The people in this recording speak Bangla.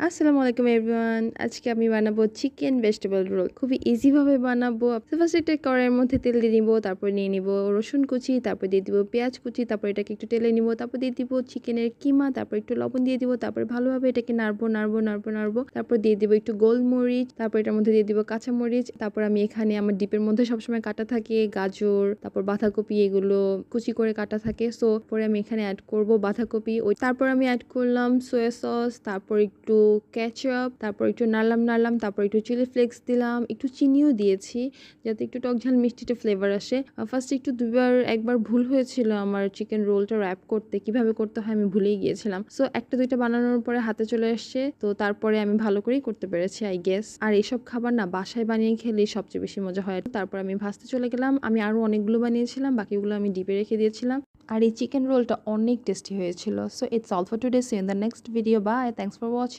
আসসালামু আলাইকুম এভরিওয়ান। আজকে আমি বানাবো চিকেন ভেজিটেবল রোল। খুবই ইজি ভাবে বানাবো। তো ফার্স্ট একটা কড়াইয়ের মধ্যে তেল দিয়ে নিব, তারপর নিয়ে নিব রসুন কুচি, তারপর দিয়ে দিব পেঁয়াজ কুচি, তারপর এটাকে একটু তেলে নিব, তারপর দিয়ে দিব চিকেনের কিমা, তারপর একটু লবণ দিয়ে দিব, তারপর ভালোভাবে এটাকে নাড়বো। তারপর দিয়ে দিব একটু গোলমরিচ, তারপর এটার মধ্যে দিয়ে দিব কাঁচামরিচ। তারপর আমি এখানে আমার ডিপের মধ্যে সবসময় কাটা থাকে গাজর, তারপর বাঁধাকপি, এগুলো কুচি করে কাটা থাকে। সো পরে আমি এখানে অ্যাড করব বাঁধাকপি। তারপর আমি অ্যাড করলাম সোয়া সস, তারপর একটু কেচাপ, তারপর একটু নাড়লাম, তারপর একটু চিলি ফ্লেক্স দিলাম, একটু চিনিও দিয়েছি যাতে একটু টক ঝাল মিষ্টিটা ফ্লেভার আসে। ফার্স্ট একটু একবার ভুল হয়েছিল আমার চিকেন রোলটা র্যাপ করতে, কিভাবে করতে হয় আমি ভুলেই গিয়েছিলাম। সো একটা দুইটা বানানোর পরে হাতে চলে আসছে, তো তারপরে আমি ভালো করেই করতে পেরেছি আই গেস। আর এইসব খাবার না বাসায় বানিয়ে খেলে সবচেয়ে বেশি মজা হয়। তারপর আমি ভাজতে চলে গেলাম। আমি আরো অনেকগুলো বানিয়েছিলাম, বাকিগুলো আমি ডিপে রেখে দিয়েছিলাম। আর এই চিকেন রোলটা অনেক টেস্টি হয়েছিল। So it's all for today. See you in the next video. Bye, thanks for watching.